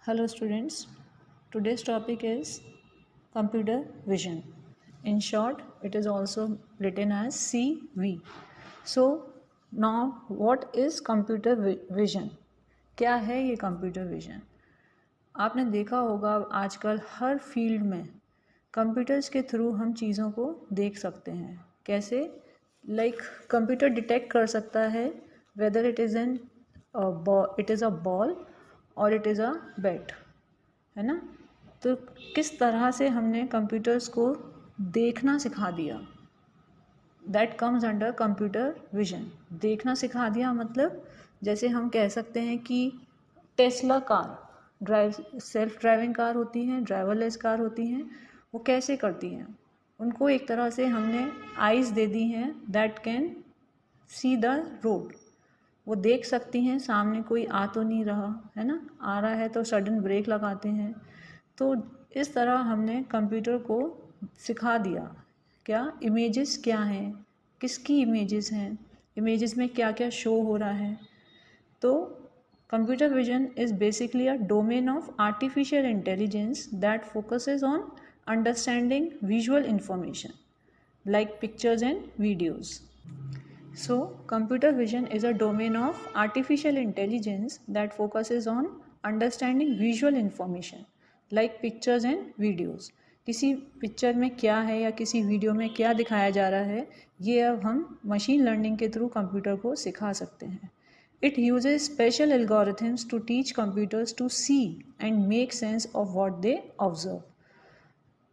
Hello students, today's topic is computer vision. In short, it is also written as CV. So now what is computer vision? क्या है ये computer vision? आपने देखा होगा आजकल हर field में कंप्यूटर्स के थ्रू हम चीज़ों को देख सकते हैं. कैसे? कंप्यूटर डिटेक्ट कर सकता है whether it is a ball और इट इज़ अ बैट, है ना. तो किस तरह से हमने कंप्यूटर्स को देखना सिखा दिया, that comes under computer vision. देखना सिखा दिया मतलब जैसे हम कह सकते हैं कि Tesla car, self driving car होती हैं, ड्राइवरलेस कार होती हैं, वो कैसे करती हैं? उनको एक तरह से हमने आइज़ दे दी हैं that can see the road. वो देख सकती हैं सामने कोई आ तो नहीं रहा है ना, आ रहा है तो सडन ब्रेक लगाते हैं. तो इस तरह हमने कंप्यूटर को सिखा दिया क्या इमेजेस क्या हैं, किसकी इमेजेस हैं, इमेजेस में क्या क्या शो हो रहा है. तो computer vision is basically a domain of artificial intelligence that focuses on understanding visual information like pictures and videos. So, computer vision is a domain of artificial intelligence that focuses on understanding visual information like pictures and videos. किसी picture में क्या है या किसी video में क्या दिखाया जा रहा है, ये अब हम मशीन लर्निंग के थ्रू कंप्यूटर को सिखा सकते हैं. It uses special algorithms to teach computers to see and make sense of what they observe.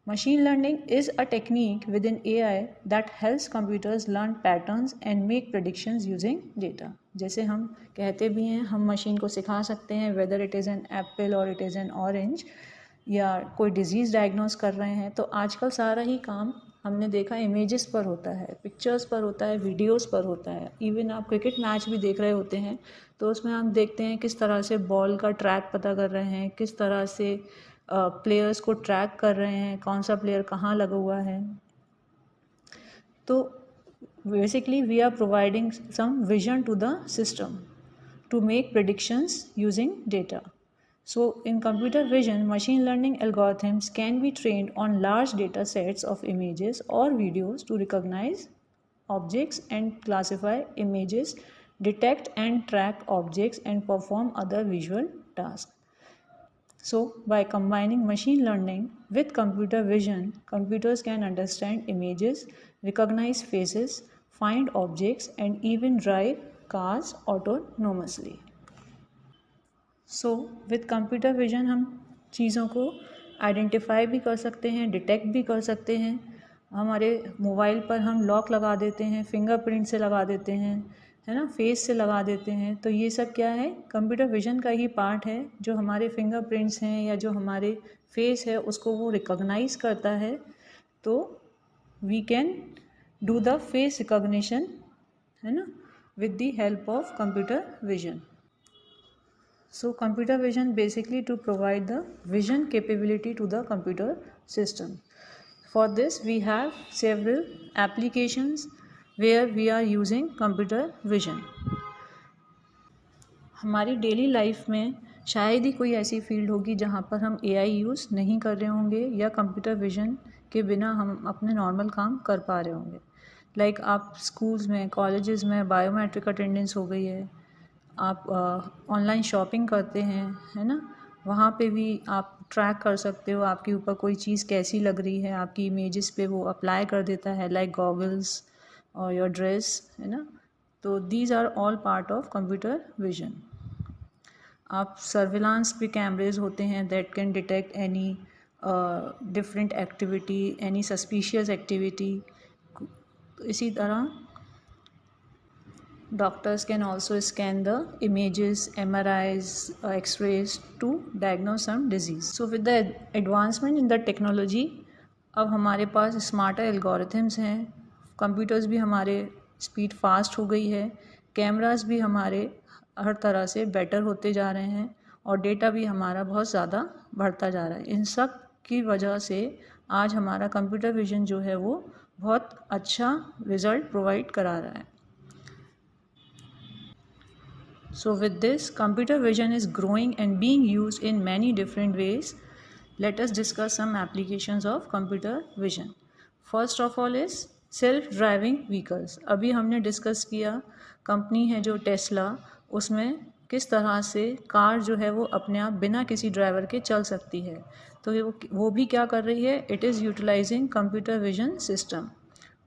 Machine learning is a technique within AI that helps computers learn patterns and make predictions using data. जैसे हम कहते भी हैं हम machine को सिखा सकते हैं whether it is an apple or it is an orange, या कोई डिजीज़ डायग्नोस कर रहे हैं. तो आजकल सारा ही काम हमने देखा इमेजेस पर होता है, पिक्चर्स पर होता है, वीडियोस पर होता है. इवन आप क्रिकेट मैच भी देख रहे होते हैं तो उसमें हम देखते हैं किस तरह से बॉल का ट्रैक पता कर रहे हैं, किस तरह से प्लेयर्स को ट्रैक कर रहे हैं, कौन सा प्लेयर कहाँ लगा हुआ है. तो basically we are providing some vision to the system to make predictions using data. So in computer vision, machine learning algorithms can be trained on large data sets of images or videos to recognize objects and classify images, detect and track objects, and perform other visual tasks. So by combining machine learning with computer vision, computers can understand images, recognize faces, find objects, and even drive cars autonomously. So with computer vision हम चीज़ों को identify भी कर सकते हैं, detect भी कर सकते हैं. हमारे मोबाइल पर हम लॉक लगा देते हैं, फिंगरप्रिंट से लगा देते हैं, है ना, फेस से लगा देते हैं. तो ये सब क्या है, कंप्यूटर विजन का ही पार्ट है. जो हमारे फिंगरप्रिंट्स हैं या जो हमारे फेस है उसको वो रिकॉग्नाइज करता है. तो we can do the face recognition, है ना, with the help of computer vision. So computer vision basically to provide the vision capability to the computer system. For this we have several applications where we are using computer vision. हमारी daily life में शायद ही कोई ऐसी field होगी जहाँ पर हम AI use नहीं कर रहे होंगे या कंप्यूटर विजन के बिना हम अपने नॉर्मल काम कर पा रहे होंगे. लाइक आप स्कूल्स में, कॉलेजेस में बायोमेट्रिक अटेंडेंस हो गई है, आप ऑनलाइन शॉपिंग करते हैं, है ना, वहाँ पे भी आप ट्रैक कर सकते हो आपके ऊपर कोई चीज़ कैसी लग रही है, आपकी इमेजेस पे वो अप्लाई कर देता है लाइक गॉगल्स और योर ड्रेस, है ना. तो these are all part of computer vision. आप सर्विलांस पे कैमरेज होते हैं that can detect any different activity, any suspicious activity. इसी तरह doctors can also scan the images, MRIs, X-rays to diagnose some disease. So with the advancement in the technology, अब हमारे पास smarter algorithms हैं, computers भी हमारे speed fast हो गई है, कैमरास भी हमारे हर तरह से बेटर होते जा रहे हैं और डेटा भी हमारा बहुत ज़्यादा बढ़ता जा रहा है. इन सब की वजह से आज हमारा कंप्यूटर विजन जो है वो बहुत अच्छा रिज़ल्ट प्रोवाइड करा रहा है. So with this, computer vision is growing and being used in many different ways. Let us discuss some applications of computer vision. First of all is self driving vehicles. अभी हमने discuss किया company है जो Tesla, उसमें किस तरह से car जो है वो अपने आप बिना किसी ड्राइवर के चल सकती है. तो वो भी क्या कर रही है, it is utilising computer vision system,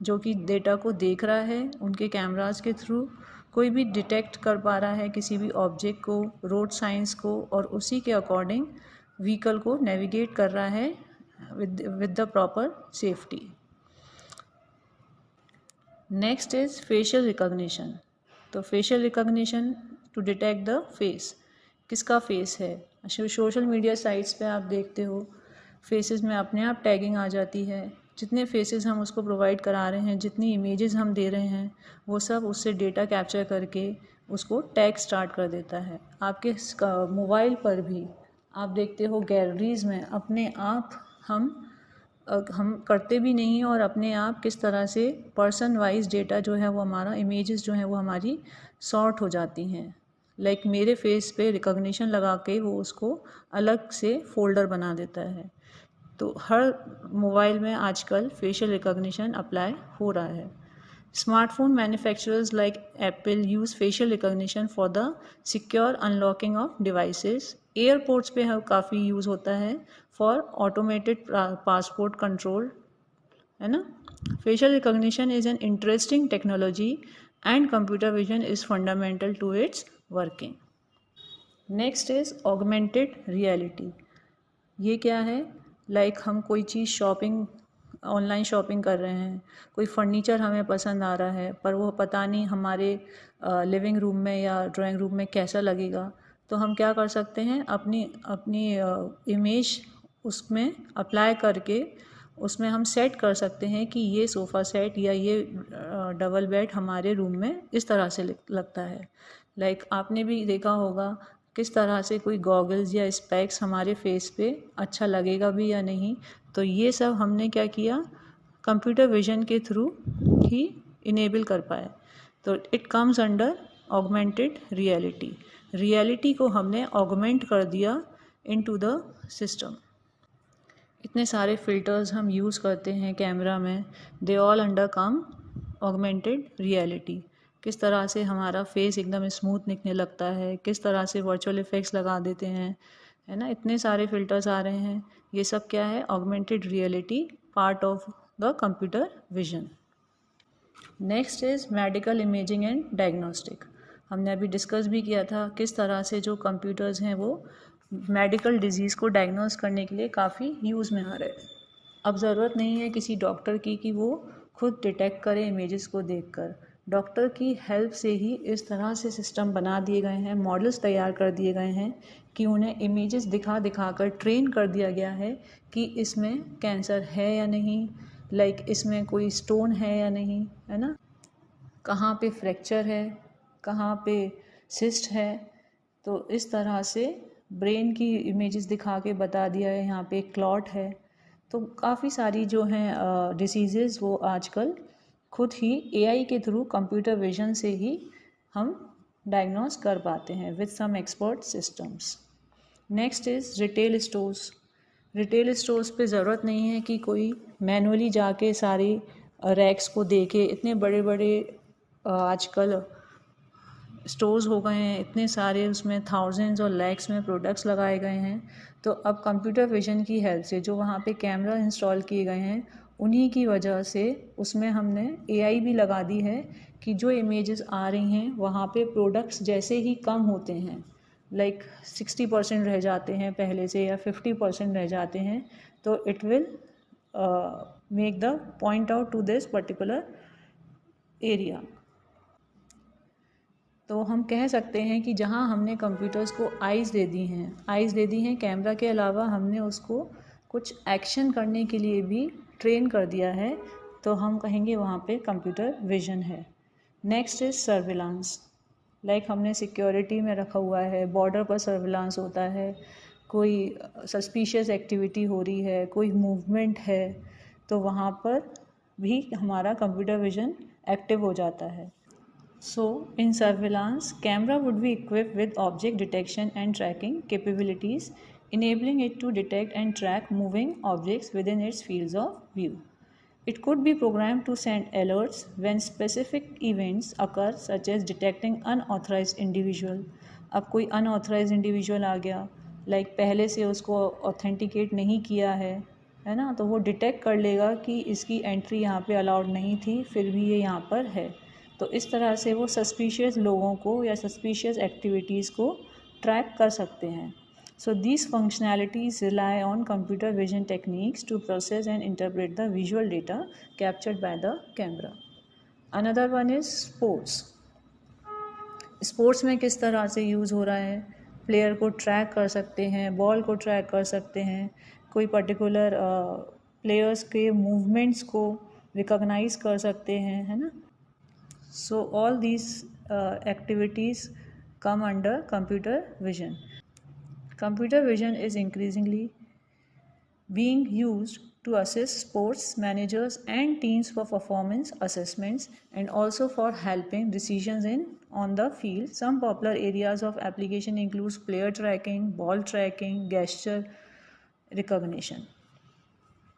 जो कि डेटा को देख रहा है उनके कैमराज के थ्रू, कोई भी डिटेक्ट कर पा रहा है किसी भी ऑब्जेक्ट को, रोड साइंस को, और उसी के अकॉर्डिंग व्हीकल को नेविगेट कर रहा है with the proper safety. Next is facial recognition. तो facial recognition to detect the face, किसका फेस है. सोशल मीडिया साइट्स पे आप देखते हो फेसेस में अपने आप टैगिंग आ जाती है. जितने फेसेस हम उसको प्रोवाइड करा रहे हैं, जितनी इमेजेस हम दे रहे हैं, वो सब उससे डेटा कैप्चर करके उसको टैग स्टार्ट कर देता है. आपके मोबाइल पर भी आप देखते हो गैलरीज में अपने आप हम करते भी नहीं, और अपने आप किस तरह से पर्सन वाइज डेटा जो है वो हमारा, इमेजेस जो है वो हमारी सॉर्ट हो जाती हैं. लाइक मेरे फेस पे रिकॉग्निशन लगा के वो उसको अलग से फोल्डर बना देता है. तो हर मोबाइल में आजकल फेशियल रिकॉग्निशन अप्लाई हो रहा है. Smartphone manufacturers like Apple use facial recognition for the secure unlocking of devices. Airports पे काफ़ी यूज़ होता है फॉर ऑटोमेटेड पासपोर्ट कंट्रोल, है ना. Facial recognition is an interesting technology and computer vision is fundamental to its working. Next is augmented reality. ये क्या है, like हम कोई चीज़ शॉपिंग, ऑनलाइन शॉपिंग कर रहे हैं, कोई फर्नीचर हमें पसंद आ रहा है पर वो पता नहीं हमारे लिविंग रूम में या ड्राइंग रूम में कैसा लगेगा. तो हम क्या कर सकते हैं, अपनी इमेज उसमें अप्लाई करके उसमें हम सेट कर सकते हैं कि ये सोफ़ा सेट या ये डबल बेड हमारे रूम में इस तरह से लगता है. लाइक आपने भी देखा होगा किस तरह से कोई गॉगल्स या स्पेक्स हमारे फेस पे अच्छा लगेगा भी या नहीं. तो ये सब हमने क्या किया, कंप्यूटर विजन के थ्रू ही इनेबल कर पाए. तो it comes under augmented reality. Reality को हमने ऑगमेंट कर दिया इनटू द सिस्टम. इतने सारे फिल्टर्स हम यूज़ करते हैं कैमरा में, they all under come augmented reality. किस तरह से हमारा फेस एकदम स्मूथ दिखने लगता है, किस तरह से वर्चुअल इफेक्ट्स लगा देते हैं, है ना. इतने सारे फिल्टर्स आ रहे हैं. ये सब क्या है, augmented reality, part of the computer vision. Next is medical imaging and diagnostic. हमने अभी डिस्कस भी किया था किस तरह से जो कंप्यूटर्स हैं वो मेडिकल डिजीज़ को डायग्नोस करने के लिए काफ़ी यूज़ में आ रहे हैं. अब ज़रूरत नहीं है किसी डॉक्टर की कि वो खुद डिटेक्ट करे इमेजेस को देखकर. डॉक्टर की हेल्प से ही इस तरह से सिस्टम बना दिए गए हैं, मॉडल्स तैयार कर दिए गए हैं कि उन्हें इमेजेस दिखा कर ट्रेन कर दिया गया है कि इसमें कैंसर है या नहीं, लाइक इसमें कोई स्टोन है या नहीं, है ना, कहाँ पे फ्रैक्चर है, कहाँ पे सिस्ट है. तो इस तरह से ब्रेन की इमेजेस दिखा के बता दिया है यहाँ पे क्लॉट है. तो काफ़ी सारी जो हैं डिसीज़ेज़ वो आजकल खुद ही एआई के थ्रू कंप्यूटर विजन से ही हम डायग्नोस कर पाते हैं with some expert systems. Next is retail stores. Retail stores पे ज़रूरत नहीं है कि कोई मैनुअली जाके सारी रैक्स को देखे. इतने बड़े बड़े आजकल स्टोर्स हो गए हैं, इतने सारे उसमें थाउजेंड्स और लैक्स में प्रोडक्ट्स लगाए गए हैं. तो अब कंप्यूटर विजन की हेल्प से जो वहाँ पे कैमरा इंस्टॉल किए गए हैं, उन्हीं की वजह से उसमें हमने एआई भी लगा दी है कि जो इमेजेस आ रही हैं वहाँ पे प्रोडक्ट्स जैसे ही कम होते हैं, लाइक 60% रह जाते हैं पहले से या 50% रह जाते हैं, तो it will make the point out to this particular area. तो हम कह सकते हैं कि जहाँ हमने कंप्यूटर्स को आइज़ दे दी हैं कैमरा के अलावा हमने उसको कुछ एक्शन करने के लिए भी ट्रेन कर दिया है, तो हम कहेंगे वहाँ पे कंप्यूटर विजन है. Next is surveillance. लाइक हमने सिक्योरिटी में रखा हुआ है, बॉर्डर पर सर्विलांस होता है, कोई सस्पिशियस एक्टिविटी हो रही है, कोई मूवमेंट है, तो वहाँ पर भी हमारा कंप्यूटर विजन एक्टिव हो जाता है. So in surveillance, camera would be equipped with object detection and tracking capabilities, enabling it to detect and track moving objects within its fields of view. It could be programmed to send alerts when specific events occur, such as detecting unauthorized individual. अब कोई unauthorized individual आ गया, like पहले से उसको authenticate नहीं किया है ना, तो वो डिटेक्ट कर लेगा कि इसकी एंट्री यहाँ पे अलाउड नहीं थी, फिर भी ये यहाँ पर है। तो इस तरह से वो सस्पिशियस लोगों को या सस्पिशियस एक्टिविटीज़ को ट्रैक कर सकते हैं। So these functionalities rely on computer vision techniques to process and interpret the visual data captured by the camera. Another one is sports. Sports में किस तरह से यूज़ हो रहा है, प्लेयर को ट्रैक कर सकते हैं, बॉल को ट्रैक कर सकते हैं, कोई पर्टिकुलर प्लेयर्स के मूवमेंट्स को रिकॉग्नाइज कर सकते हैं, है ना। So all these activities come under computer vision. Computer vision is increasingly being used to assist sports managers and teams for performance assessments and also for helping decisions on the field. Some popular areas of application includes player tracking, ball tracking, gesture recognition.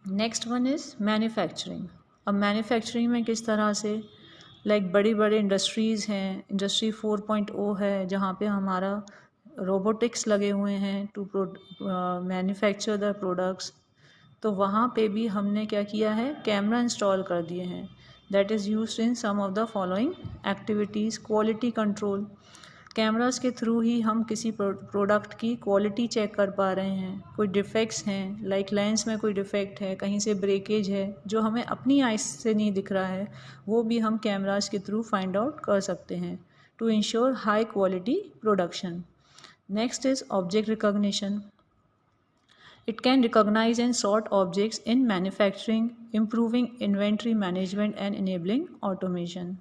Next one is manufacturing. अब manufacturing में किस तरह से, like बड़ी बड़ी industries हैं, industry 4.0 है जहाँ पे हमारा रोबोटिक्स लगे हुए हैं टू मैन्युफैक्चर द प्रोडक्ट्स। तो वहाँ पे भी हमने क्या किया है, कैमरा इंस्टॉल कर दिए हैं। That is used in some of the following activities. Quality control, cameras के थ्रू ही हम किसी प्रोडक्ट की क्वालिटी चेक कर पा रहे हैं। कोई डिफेक्ट्स हैं, लाइक लेंस में कोई डिफेक्ट है, कहीं से ब्रेकेज है जो हमें अपनी आइज से नहीं दिख रहा है, वो भी हम कैमरास के थ्रू फाइंड आउट कर सकते हैं to ensure high quality production. Next is object recognition. It can recognize and sort objects in manufacturing, improving inventory management and enabling automation.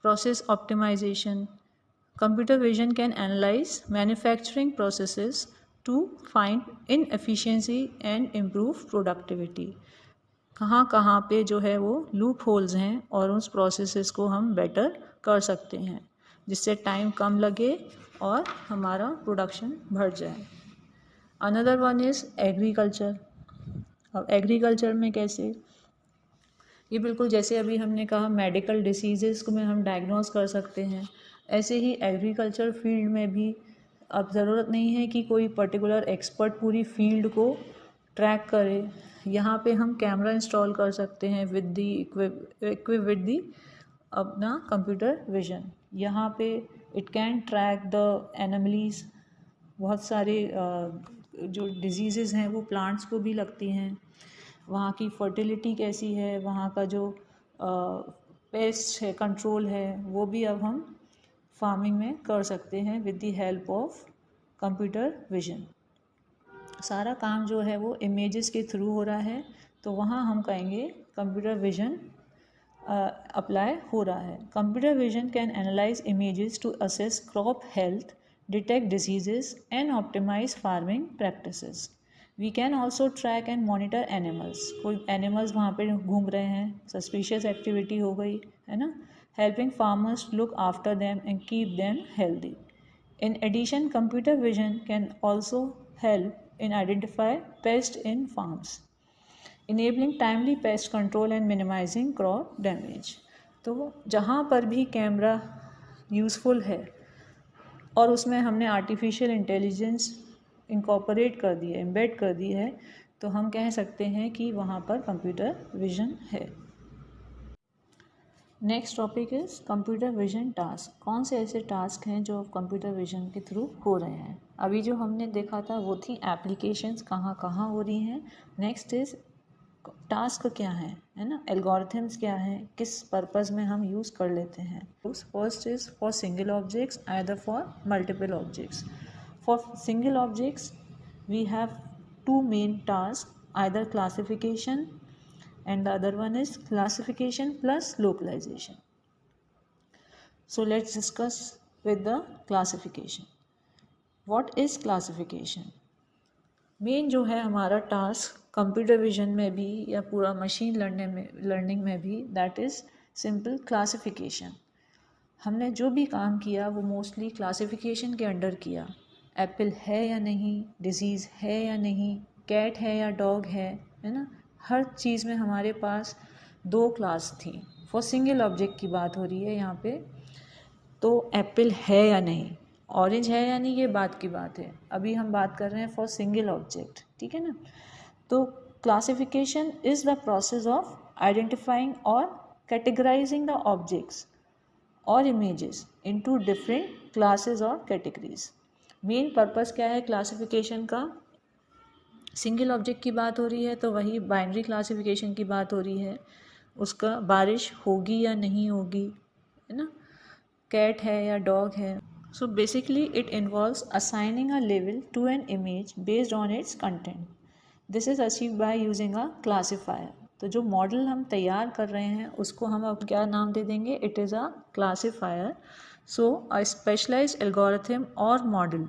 Process optimization. Computer vision can analyze manufacturing processes to find inefficiency and improve productivity. कहाँ कहाँ पे जो है वो loop holes हैं और उस processes को हम बेटर कर सकते हैं जिससे टाइम कम लगे और हमारा प्रोडक्शन बढ़ जाए। Another one is agriculture. अब एग्रीकल्चर में कैसे, ये बिल्कुल जैसे अभी हमने कहा मेडिकल डिसीज़ेस को में हम डायग्नोस कर सकते हैं, ऐसे ही एग्रीकल्चर फील्ड में भी अब ज़रूरत नहीं है कि कोई पर्टिकुलर एक्सपर्ट पूरी फील्ड को ट्रैक करे। यहाँ पे हम कैमरा इंस्टॉल कर सकते हैं with the equip with the अपना कंप्यूटर विजन। यहाँ पे it can track the anomalies, बहुत सारे जो डिजीज़ेज़ हैं वो प्लांट्स को भी लगती हैं, वहाँ की फर्टिलिटी कैसी है, वहाँ का जो पेस्ट है कंट्रोल है, वो भी अब हम फार्मिंग में कर सकते हैं with the help of computer vision. सारा काम जो है वो इमेजेस के थ्रू हो रहा है, तो वहाँ हम कहेंगे कंप्यूटर विजन अप्लाई हो रहा है। Computer vision can analyse images to assess crop health, detect diseases and optimize farming practices. We can also track and monitor animals. कोई animals वहाँ पे घूम रहे हैं, suspicious activity हो गई है ना, helping farmers look after them and keep them healthy. In addition, computer vision can also help in identify pests in farms, enabling timely pest control and minimizing crop damage. तो जहाँ पर भी camera useful है और उसमें हमने artificial intelligence incorporate कर दी है, एम्बेड कर दी है, तो हम कह सकते हैं कि वहाँ पर कंप्यूटर विजन है। Next topic is computer vision task. कौन से ऐसे टास्क हैं जो कंप्यूटर विजन के थ्रू हो रहे हैं। अभी जो हमने देखा था वो थी एप्लीकेशंस कहाँ कहाँ हो रही हैं। नेक्स्ट इज़ टास्क क्या है ना, एल्गोरिथम्स क्या हैं, किस पर्पज़ में हम यूज़ कर लेते हैं। First is for single objects, either for multiple objects. For single objects we have two main task, either classification and the other one is classification plus localization. So let's discuss with the classification. What is classification? Main जो है हमारा task computer vision में भी या पूरा machine learning में भी, that is simple classification. हमने जो भी काम किया वो मोस्टली क्लासिफिकेशन के अंडर किया। एप्पल है या नहीं, डिजीज़ है या नहीं, कैट है या डॉग है ना। हर चीज़ में हमारे पास 2 क्लास थी। फॉर सिंगल ऑब्जेक्ट की बात हो रही है यहाँ पे। तो एप्पल है या नहीं, ऑरेंज है या नहीं, ये बात की बात है। अभी हम बात कर रहे हैं फॉर सिंगल ऑब्जेक्ट, ठीक है ना। तो classification is the process of identifying और कैटेगराइजिंग द ऑब्जेक्ट्स और इमेजेस इनटू डिफरेंट क्लासेस और कैटेगरीज। मेन पर्पस क्या है क्लासिफिकेशन का? सिंगल ऑब्जेक्ट की बात हो रही है तो वही बाइनरी क्लासिफिकेशन की बात हो रही है। उसका बारिश होगी या नहीं होगी, है ना, कैट है या डॉग है। So basically it involves assigning a लेवल to an image based on its content. This is achieve by using a classifier. तो जो मॉडल हम तैयार कर रहे हैं उसको हम अब क्या नाम दे देंगे? It is a classifier. So a specialised algorithm और model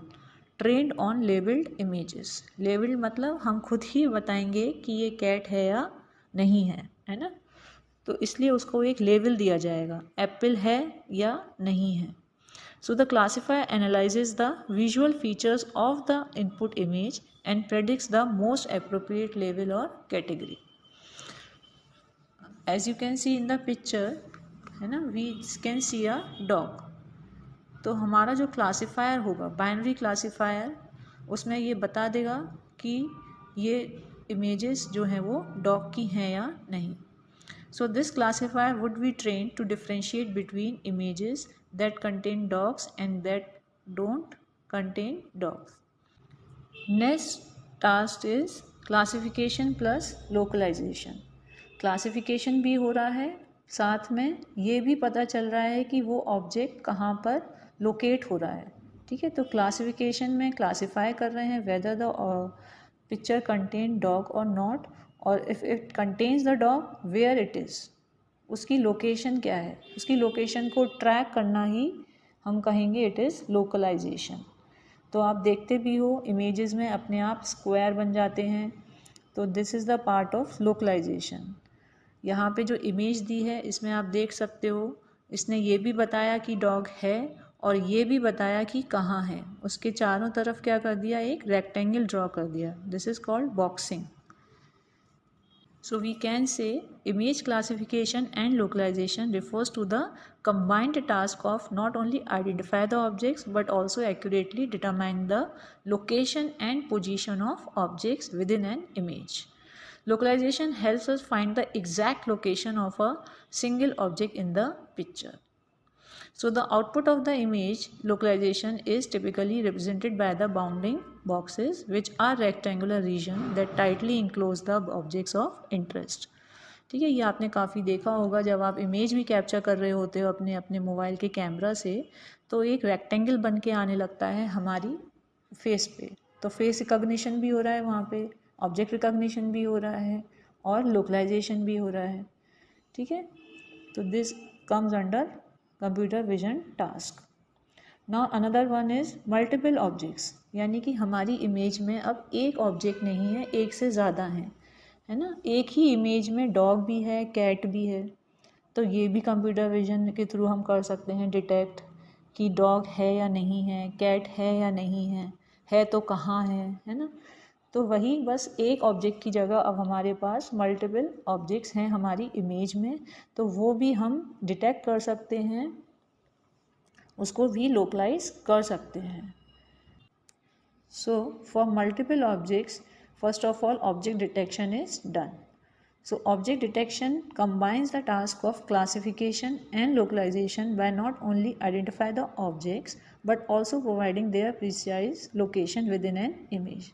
trained on labelled images. Labelled मतलब हम खुद ही बताएंगे कि ये कैट है या नहीं है ना। तो इसलिए उसको एक लेवल दिया जाएगा, एप्पल है या नहीं है। So the classifier analyzes the visual features of the input image and predicts the most appropriate label or category. As you can see in the picture, है ना, we can see a dog. तो हमारा जो classifier होगा binary classifier, उसमें ये बता देगा कि ये इमेजेस जो हैं वो डॉग की हैं या नहीं। So this classifier would be trained to differentiate between images that contain dogs and that don't contain dogs. Next task is classification plus localization. Classification भी हो रहा है, साथ में ये भी पता चल रहा है कि वो ऑब्जेक्ट कहाँ पर लोकेट हो रहा है। ठीक है, तो क्लासिफिकेशन में क्लासीफाई कर रहे हैं whether the picture contain dog or not, और if it contains the dog where it is, उसकी लोकेशन क्या है, उसकी लोकेशन को ट्रैक करना ही हम कहेंगे इट इज़ लोकलाइजेशन। तो आप देखते भी हो इमेजेस में अपने आप स्क्वायर बन जाते हैं, तो this is the part of localisation. यहाँ पे जो इमेज दी है इसमें आप देख सकते हो, इसने ये भी बताया कि डॉग है और ये भी बताया कि कहाँ है। उसके चारों तरफ क्या कर दिया, एक रेक्टेंगल ड्रॉ कर दिया। This is called boxing. So we can say image classification and localization refers to the combined task of not only identify the objects but also accurately determine the location and position of objects within an image. Localization helps us find the exact location of a single object in the picture. So the output of the image localization is typically represented by the bounding boxes, which are rectangular region that tightly enclose the objects of interest. ठीक है, ये आपने काफ़ी देखा होगा जब आप image भी कैप्चर कर रहे होते हो अपने अपने मोबाइल के कैमरा से, तो एक रेक्टेंगल बन के आने लगता है हमारी फेस पे। तो फेस रिकॉग्निशन भी हो रहा है वहाँ पे, ऑब्जेक्ट रिकॉग्निशन भी हो रहा है और लोकलाइजेशन भी हो रहा है। ठीक है, तो this comes under computer vision task. Now another one is multiple objects, यानी कि हमारी इमेज में अब एक ऑब्जेक्ट नहीं है, एक से ज़्यादा हैं, है ना। एक ही इमेज में डॉग भी है, कैट भी है, तो ये भी कंप्यूटर विजन के थ्रू हम कर सकते हैं डिटेक्ट कि डॉग है या नहीं है, कैट है या नहीं है तो कहाँ है ना। तो वही बस एक ऑब्जेक्ट की जगह अब हमारे पास मल्टीपल ऑब्जेक्ट्स हैं हमारी इमेज में, तो वो भी हम डिटेक्ट कर सकते हैं, उसको भी लोकलाइज कर सकते हैं। So for multiple objects, first of all object detection is done. So object detection combines the task of classification and localization by not only identify the objects but also providing their precise location within an image.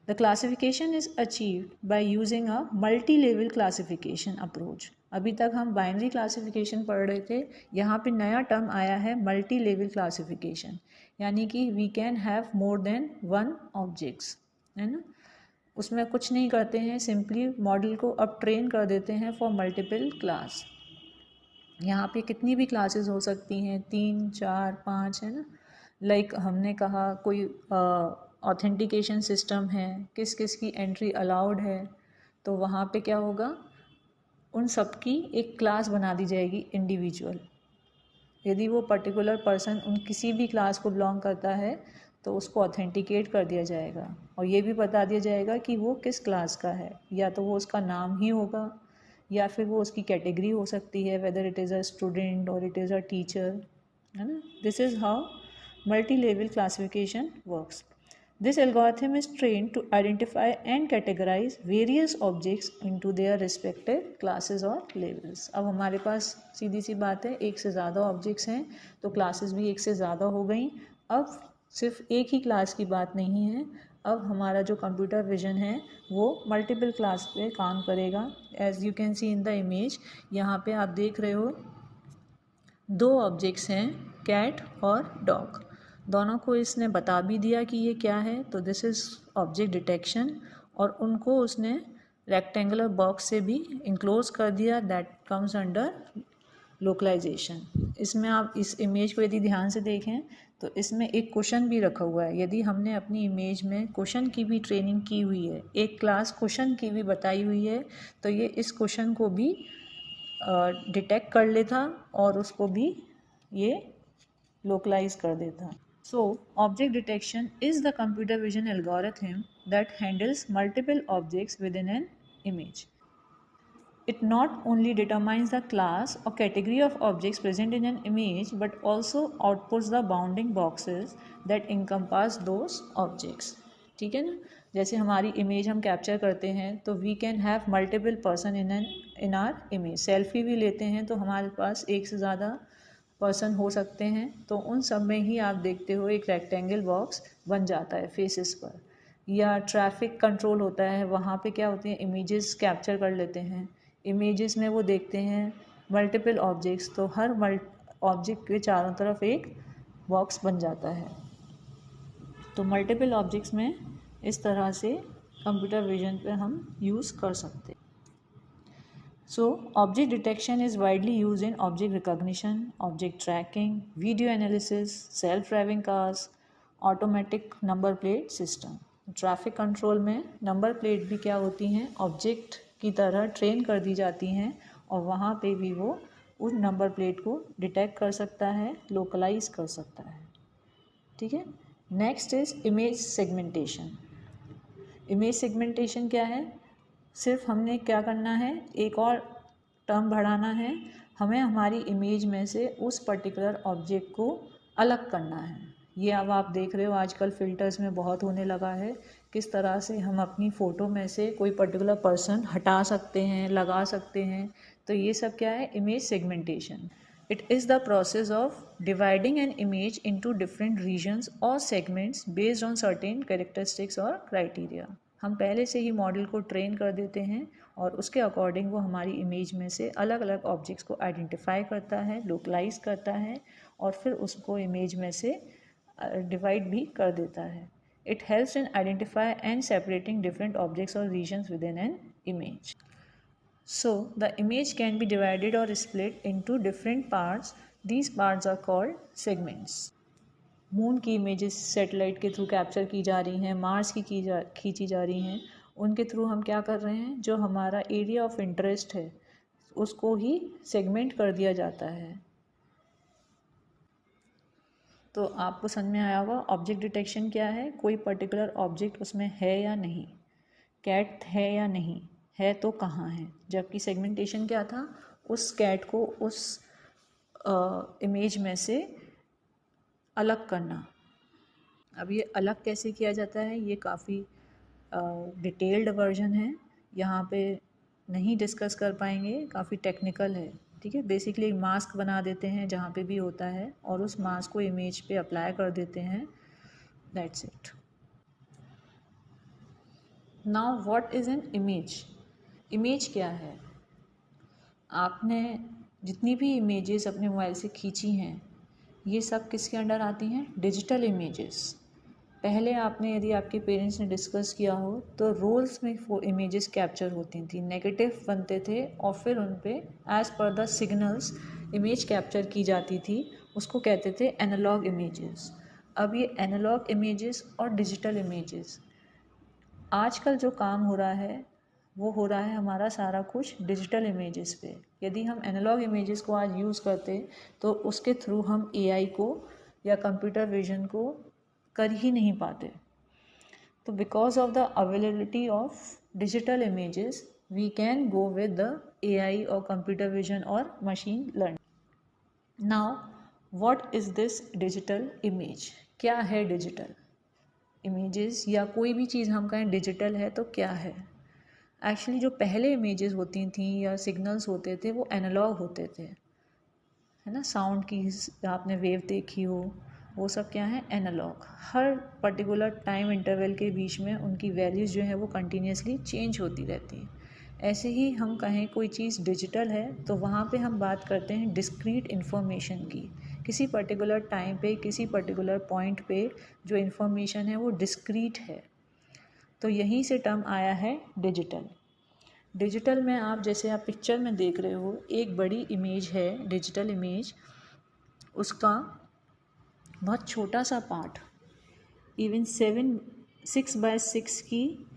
The classification is achieved by using a multi-level classification approach. अभी तक हम binary classification पढ़ रहे थे, यहाँ पे नया term आया है मल्टी लेवल क्लासिफिकेशन, यानी कि we can have more than one objects, है ना। उसमें कुछ नहीं करते हैं, सिंपली मॉडल को अब ट्रेन कर देते हैं फॉर मल्टीपल क्लास। यहाँ पे कितनी भी क्लासेस हो सकती हैं, 3, 4, 5, है ना। लाइक हमने कहा कोई ऑथेंटिकेशन सिस्टम है, किस किस की एंट्री अलाउड है, तो वहाँ पे क्या होगा, उन सब की एक क्लास बना दी जाएगी इंडिविजुअल, यदि वो पर्टिकुलर पर्सन उन किसी भी क्लास को बिलोंग करता है तो उसको ऑथेंटिकेट कर दिया जाएगा और ये भी बता दिया जाएगा कि वो किस क्लास का है, या तो वो उसका नाम ही होगा या फिर वो उसकी कैटेगरी हो सकती है, whether it is a student और इट इज़ अ टीचर, है ना। This is how multi level classification works. This algorithm is trained to identify and categorize various objects into their respective classes or levels. अब हमारे पास सीधी सी बात है, एक से ज़्यादा ऑब्जेक्ट्स हैं तो क्लासेस भी एक से ज़्यादा हो गई. अब सिर्फ एक ही क्लास की बात नहीं है, अब हमारा जो कंप्यूटर विजन है वो मल्टीपल क्लास पे काम करेगा. As you can see in the image, यहाँ पे आप देख रहे हो दो ऑब्जेक्ट्स हैं, कैट और डॉग. दोनों को इसने बता भी दिया कि ये क्या है, तो दिस इज़ ऑब्जेक्ट डिटेक्शन. और उनको उसने रेक्टेंगुलर बॉक्स से भी इंक्लोज कर दिया, दैट कम्स अंडर लोकलाइजेशन. इसमें आप इस इमेज को यदि ध्यान से देखें तो इसमें एक क्वेश्चन भी रखा हुआ है. यदि हमने अपनी इमेज में क्वेश्चन की भी ट्रेनिंग की हुई है, एक क्लास क्वेश्चन की भी बताई हुई है, तो ये इस क्वेश्चन को भी डिटेक्ट कर लेता और उसको भी ये लोकलाइज कर देता. So, object detection is the computer vision algorithm that handles multiple objects within an image. It not only determines the class or category of objects present in an image but also outputs the bounding boxes that encompass those objects. ठीक है ना. जैसे हमारी image हम capture करते हैं तो we can have multiple person in our image. Selfie भी लेते हैं तो हमारे पास एक से ज़्यादा पर्सन हो सकते हैं, तो उन सब में ही आप देखते हो एक रेक्टेंगल बॉक्स बन जाता है फेसेस पर. या ट्रैफिक कंट्रोल होता है, वहाँ पे क्या होती है, इमेजेस कैप्चर कर लेते हैं, इमेजेस में वो देखते हैं मल्टीपल ऑब्जेक्ट्स, तो हर ऑब्जेक्ट के चारों तरफ एक बॉक्स बन जाता है. तो मल्टीपल ऑब्जेक्ट्स में इस तरह से कंप्यूटर विजन पे हम यूज़ कर सकते हैं. So, object detection is widely used in object recognition, object tracking, video analysis, self-driving cars, automatic number plate system. Traffic control में नंबर प्लेट भी क्या होती हैं, ऑब्जेक्ट की तरह ट्रेन कर दी जाती हैं और वहाँ पे भी वो उस नंबर प्लेट को डिटेक्ट कर सकता है, लोकलाइज कर सकता है. ठीक है. Next is image segmentation. Image segmentation क्या है, सिर्फ हमने क्या करना है, एक और टर्म बढ़ाना है, हमें हमारी इमेज में से उस पर्टिकुलर ऑब्जेक्ट को अलग करना है. ये अब आप देख रहे हो आजकल फ़िल्टर्स में बहुत होने लगा है, किस तरह से हम अपनी फ़ोटो में से कोई पर्टिकुलर पर्सन हटा सकते हैं, लगा सकते हैं. तो ये सब क्या है, image segmentation. It is the process of dividing an image into different regions और segments based on certain characteristics और क्राइटेरिया. हम पहले से ही मॉडल को ट्रेन कर देते हैं और उसके अकॉर्डिंग वो हमारी इमेज में से अलग अलग ऑब्जेक्ट्स को आइडेंटिफाई करता है, लोकलाइज करता है और फिर उसको इमेज में से डिवाइड भी कर देता है. It helps in identify and separating different objects और regions with in an image. So, the image can be divided or split into different parts. These parts are called segments. Moon की images satellite के through capture की जा रही हैं, Mars की खींची जा रही हैं, उनके थ्रू हम क्या कर रहे हैं, जो हमारा एरिया ऑफ इंटरेस्ट है उसको ही सेगमेंट कर दिया जाता है. तो आपको समझ में आया होगा ऑब्जेक्ट डिटेक्शन क्या है, कोई पर्टिकुलर ऑब्जेक्ट उसमें है या नहीं, कैट है या नहीं है तो कहाँ है. जबकि सेगमेंटेशन क्या था, उस कैट को उस इमेज में से अलग करना. अब ये अलग कैसे किया जाता है, ये काफ़ी डिटेल्ड वर्जन है, यहाँ पे नहीं डिस्कस कर पाएंगे, काफ़ी टेक्निकल है. ठीक है. बेसिकली एक मास्क बना देते हैं जहाँ पे भी होता है और उस मास्क को इमेज पे अप्लाई कर देते हैं, that's it. Now what is an image. Image क्या है, आपने जितनी भी इमेजेस अपने मोबाइल से खींची हैं ये सब किसके अंडर आती हैं, डिजिटल इमेजेस. पहले आपने यदि आपके पेरेंट्स ने डिस्कस किया हो तो रोल्स में वो इमेजेस कैप्चर होती थी, नेगेटिव बनते थे और फिर उन पे as per the signals image capture की जाती थी, उसको कहते थे एनालॉग इमेजेस. अब ये एनालॉग इमेजेस और डिजिटल इमेजेस, आजकल जो काम हो रहा है वो हो रहा है हमारा सारा कुछ डिजिटल इमेजेस पे। यदि हम एनालॉग इमेजेस को आज यूज़ करते तो उसके थ्रू हम एआई को या कंप्यूटर विजन को कर ही नहीं पाते। तो because of the availability of digital images we can go with the AI और कंप्यूटर विजन और machine learning. Now what is this digital image? क्या है डिजिटल इमेजेस या कोई भी चीज़ हम कहें डिजिटल है तो क्या है? एक्चुअली जो पहले इमेजेस होती थी या सिग्नल्स होते थे वो एनालॉग होते थे, है ना। साउंड की आपने वेव देखी हो, वो सब क्या है, एनालॉग। हर पर्टिकुलर टाइम इंटरवल के बीच में उनकी वैल्यूज़ जो है वो कंटिन्यूसली चेंज होती रहती हैं। ऐसे ही हम कहें कोई चीज़ डिजिटल है तो वहाँ पे हम बात करते हैं डिस्क्रीट इन्फॉर्मेशन की। किसी पर्टिकुलर टाइम पे किसी पर्टिकुलर पॉइंट पे जो इन्फॉर्मेशन है वो डिस्क्रीट है, तो यहीं से टर्म आया है डिजिटल। डिजिटल में आप जैसे आप पिक्चर में देख रहे हो एक बड़ी इमेज है डिजिटल इमेज, उसका बहुत छोटा सा पार्ट, इवन 6x6 की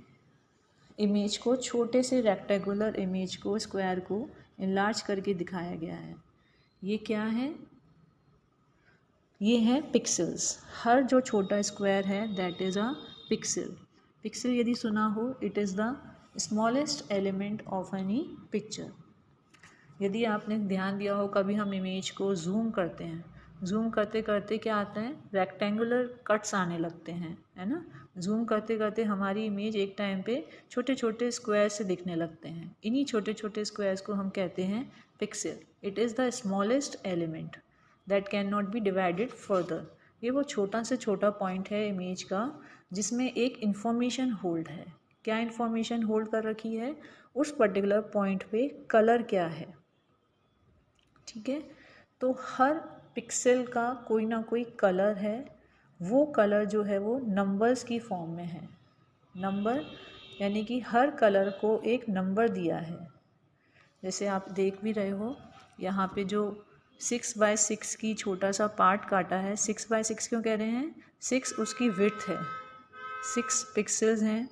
इमेज को, छोटे से रेक्टेंगुलर इमेज को, स्क्वायर को इनलार्ज करके दिखाया गया है। ये क्या है? ये है पिक्सेल्स। हर जो छोटा स्क्वायर है that is a pixel. Pixel यदि सुना हो, it is the smallest element of any picture. यदि आपने ध्यान दिया हो, कभी हम इमेज को जूम करते हैं, जूम करते करते क्या आता है, रेक्टेंगुलर कट्स आने लगते हैं, है ना। जूम करते करते हमारी इमेज एक टाइम पे छोटे छोटे स्क्वायर से दिखने लगते हैं। इन्हीं छोटे छोटे स्क्वायर्स को हम कहते हैं pixel. It is the smallest element that can not be divided further. ये वो छोटा से छोटा पॉइंट है इमेज का जिसमें एक इंफॉर्मेशन होल्ड है। क्या इंफॉर्मेशन होल्ड कर रखी है? उस पर्टिकुलर पॉइंट पे कलर क्या है, ठीक है। तो हर पिक्सल का कोई ना कोई कलर है। वो कलर जो है वो नंबर्स की फॉर्म में है। नंबर यानी कि हर कलर को एक नंबर दिया है। जैसे आप देख भी रहे हो यहाँ पे जो 6x6 की छोटा सा पार्ट काटा है। 6x6 क्यों कह रहे हैं? 6 उसकी विड्थ है, 6 पिक्सल्स हैं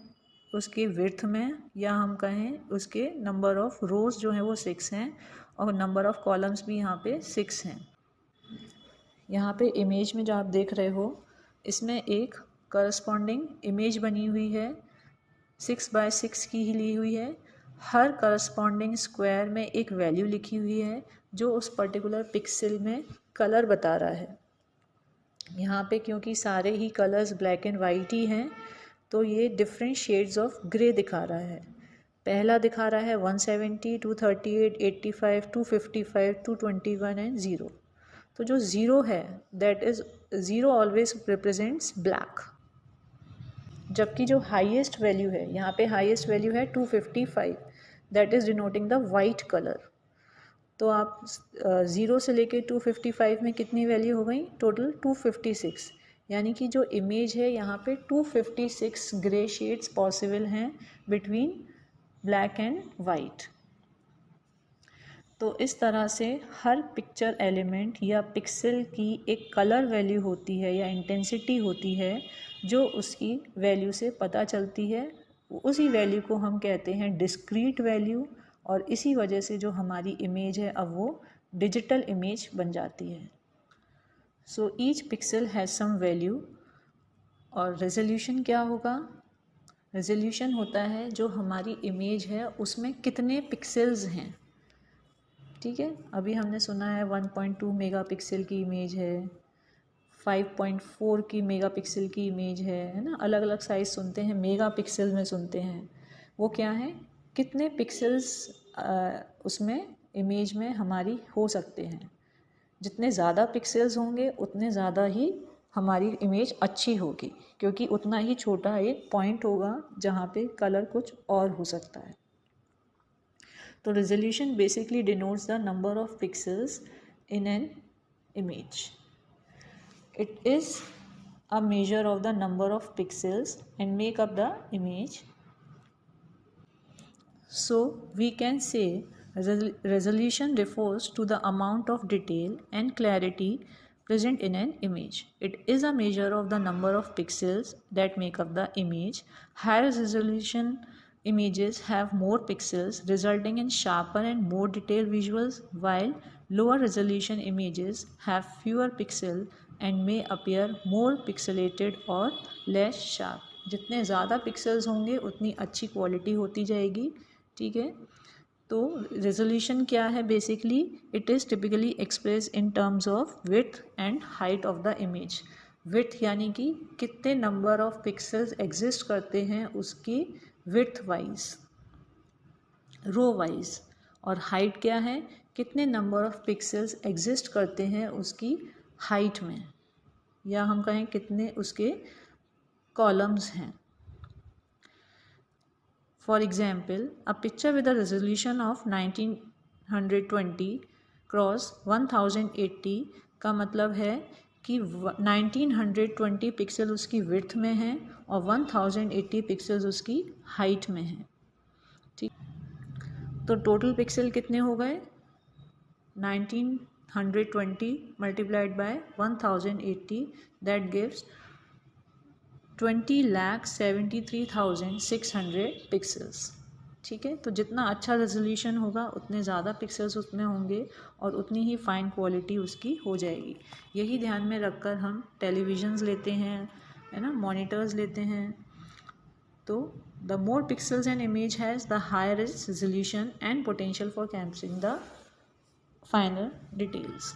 उसकी विड्थ में, या हम कहें उसके नंबर ऑफ़ रोज़ जो हैं वो 6 हैं और नंबर ऑफ़ कॉलम्स भी यहाँ पे 6 हैं। यहाँ पे इमेज में जो आप देख रहे हो इसमें एक करस्पॉन्डिंग इमेज बनी हुई है, 6x6 की ही ली हुई है। हर करस्पॉन्डिंग स्क्वायर में एक वैल्यू लिखी हुई है जो उस पर्टिकुलर पिक्सल में कलर बता रहा है। यहाँ पे क्योंकि सारे ही कलर्स ब्लैक एंड वाइट ही हैं तो ये डिफरेंट शेड्स ऑफ ग्रे दिखा रहा है। पहला दिखा रहा है 170, 238, 85, 255, 221 एंड 0। तो जो 0 है that is 0 always represents black, जबकि जो हाईएस्ट वैल्यू है, यहाँ पे हाईएस्ट वैल्यू है 255, that is denoting the white colour. तो आप 0 से लेके 255 में कितनी वैल्यू हो गई? टोटल 256। यानी कि जो इमेज है यहाँ पे 256 ग्रे शेड्स पॉसिबल हैं बिटवीन ब्लैक एंड वाइट। तो इस तरह से हर पिक्चर एलिमेंट या पिक्सल की एक कलर वैल्यू होती है या इंटेंसिटी होती है जो उसकी वैल्यू से पता चलती है। उसी वैल्यू को हम कहते हैं डिस्क्रीट वैल्यू, और इसी वजह से जो हमारी इमेज है अब वो डिजिटल इमेज बन जाती है। So each pixel has some value. और रेजोल्यूशन क्या होगा? रेजोल्यूशन होता है जो हमारी इमेज है उसमें कितने पिक्सल्स हैं, ठीक है। अभी हमने सुना है 1.2 मेगापिक्सल की इमेज है, 5.4 की मेगापिक्सल की इमेज है ना। अलग अलग साइज़ सुनते हैं, मेगापिक्सल में सुनते हैं। वो क्या है? कितने पिक्सल्स उसमें इमेज में हमारी हो सकते हैं। जितने ज़्यादा पिक्सल्स होंगे उतने ज़्यादा ही हमारी इमेज अच्छी होगी, क्योंकि उतना ही छोटा एक पॉइंट होगा जहाँ पे कलर कुछ और हो सकता है। तो resolution basically denotes the number of pixels in an image. It is a measure of the number of pixels and make up the image. So we can say resolution refers to the amount of detail and clarity present in an image. It is a measure of the number of pixels that make up the image. Higher resolution images have more pixels, resulting in sharper and more detailed visuals, while lower resolution images have fewer pixels and may appear more pixelated or less sharp. जितने ज़्यादा pixels होंगे उतनी अच्छी quality होती जाएगी. ठीक है. तो रेजोल्यूशन क्या है? Basically it is typically express in terms of width and height of the image. Width यानी कि कितने नंबर ऑफ पिक्सल्स एग्जिस्ट करते हैं उसकी विड्थ वाइज, रो वाइज. और हाइट क्या है? कितने नंबर ऑफ पिक्सल्स एग्जिस्ट करते हैं उसकी हाइट में, या हम कहें कितने उसके कॉलम्स हैं. For example, a picture with a resolution of 1920 cross 1080 का मतलब है कि 1920 पिक्सल उसकी विड्थ में है और 1080 पिक्सल्स उसकी हाइट में है. ठीक. तो टोटल पिक्सल कितने हो गए? 1920 multiplied by 1080, that gives 20,73,600 pixels. ठीक है. तो जितना अच्छा रेजोल्यूशन होगा उतने ज़्यादा पिक्सल्स उसमें होंगे और उतनी ही फाइन क्वालिटी उसकी हो जाएगी. यही ध्यान में रखकर हम टेलीविज़न्स लेते हैं, है ना, मॉनिटर्स लेते हैं. तो the more pixels an image has the higher its resolution and potential for capturing the final details.